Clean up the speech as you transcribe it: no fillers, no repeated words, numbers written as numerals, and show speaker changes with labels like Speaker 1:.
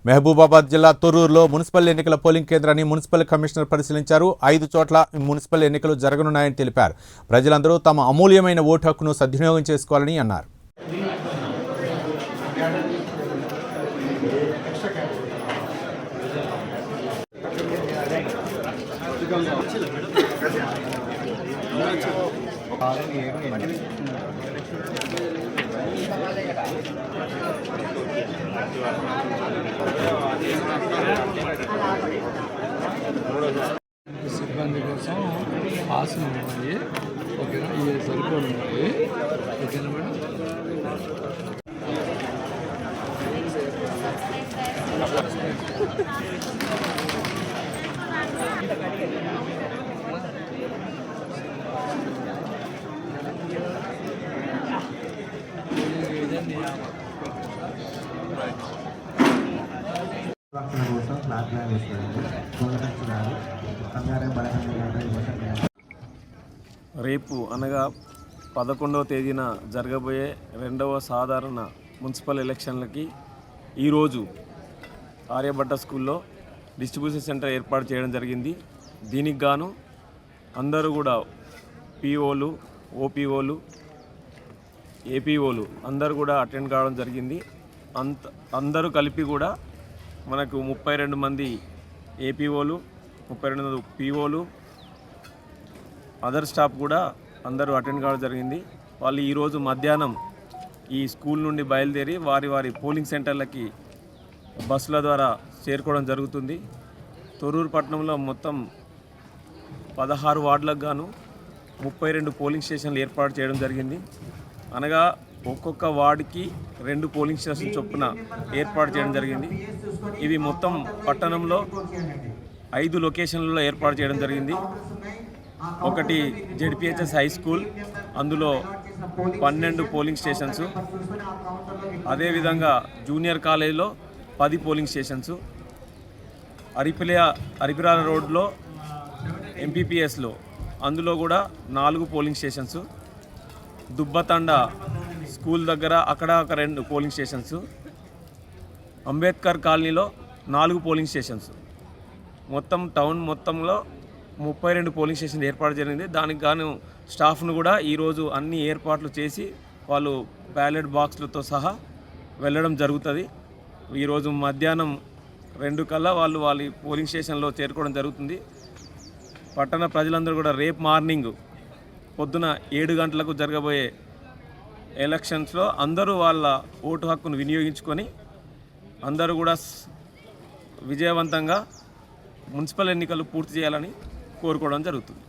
Speaker 1: మహబూబాబాద్ జిల్లా తొర్రూరులో మున్సిపల్ ఎన్నికల పోలింగ్ కేంద్రాన్ని మున్సిపల్ కమిషనర్ పరిశీలించారు. 5 చోట్ల మున్సిపల్ ఎన్నికలు జరగనున్నాయని తెలిపారు. ప్రజలందరూ తమ అమూల్యమైన ఓటు హక్కును సద్వినియోగం చేసుకోవాలని అన్నారు.
Speaker 2: సిబ్బంది కోసం ఆసనం ఉన్నాయి. ఓకేనా, ఇవి సరిపోయి ఉన్నాయి. ఓకేనా మేడం.
Speaker 3: రేపు అనగా 11వ తేదీన జరగబోయే 2వ సాధారణ మున్సిపల్ ఎలక్షన్లకి ఈరోజు ఆర్యభట్ట స్కూల్లో డిస్ట్రిబ్యూషన్ సెంటర్ ఏర్పాటు చేయడం జరిగింది. దీనికి గాను అందరూ కూడా పిఓలు, ఓపీఓలు, ఏపీఓలు అందరూ కూడా అటెండ్ కావడం జరిగింది. అందరూ కలిపి కూడా మనకు 32 మంది ఏపీఓలు, 32 పిఓలు, అదర్ స్టాఫ్ కూడా అందరూ అటెండ్ కావడం జరిగింది. వాళ్ళు ఈరోజు మధ్యాహ్నం ఈ స్కూల్ నుండి బయలుదేరి వారి వారి పోలింగ్ సెంటర్లకి బస్సుల ద్వారా చేరుకోవడం జరుగుతుంది. తొర్రూరు పట్టణంలో మొత్తం 16 వార్డులకు గాను 32 పోలింగ్ స్టేషన్లు ఏర్పాటు చేయడం జరిగింది. అనగా ఒక్కొక్క వార్డుకి 2 పోలింగ్ స్టేషన్ చొప్పున ఏర్పాటు చేయడం జరిగింది. ఇవి మొత్తం పట్టణంలో 5 లొకేషన్లలో ఏర్పాటు చేయడం జరిగింది. ఒకటి జెడ్పిహెచ్ఎస్ హై స్కూల్, అందులో 12 పోలింగ్ స్టేషన్స్. అదేవిధంగా జూనియర్ కాలేజీలో 10 పోలింగ్ స్టేషన్స్. అరిపిరాల రోడ్లో ఎంపీపీఎస్లో అందులో కూడా 4 పోలింగ్ స్టేషన్స్. దుబ్బతండ స్కూల్ దగ్గర అక్కడ ఒక 2 పోలింగ్ స్టేషన్స్. అంబేద్కర్ కాలనీలో 4 పోలింగ్ స్టేషన్స్. మొత్తం టౌన్ మొత్తంలో 32 పోలింగ్ స్టేషన్లు ఏర్పాటు జరిగింది. దానికి గాను స్టాఫ్ను కూడా ఈరోజు అన్ని ఏర్పాట్లు చేసి వాళ్ళు బ్యాలెట్ బాక్స్లతో సహా వెళ్ళడం జరుగుతుంది. ఈరోజు మధ్యాహ్నం 2 కల్లా వాళ్ళు వాళ్ళ పోలింగ్ స్టేషన్లో చేరుకోవడం జరుగుతుంది. పట్టణ ప్రజలందరూ కూడా రేపు మార్నింగ్ పొద్దున 7 గంటలకు జరగబోయే ఎలక్షన్స్లో అందరూ వాళ్ళ ఓటు హక్కును వినియోగించుకొని అందరూ కూడా విజయవంతంగా మున్సిపల్ ఎన్నికలు పూర్తి చేయాలని కోరుకోవడం జరుగుతుంది.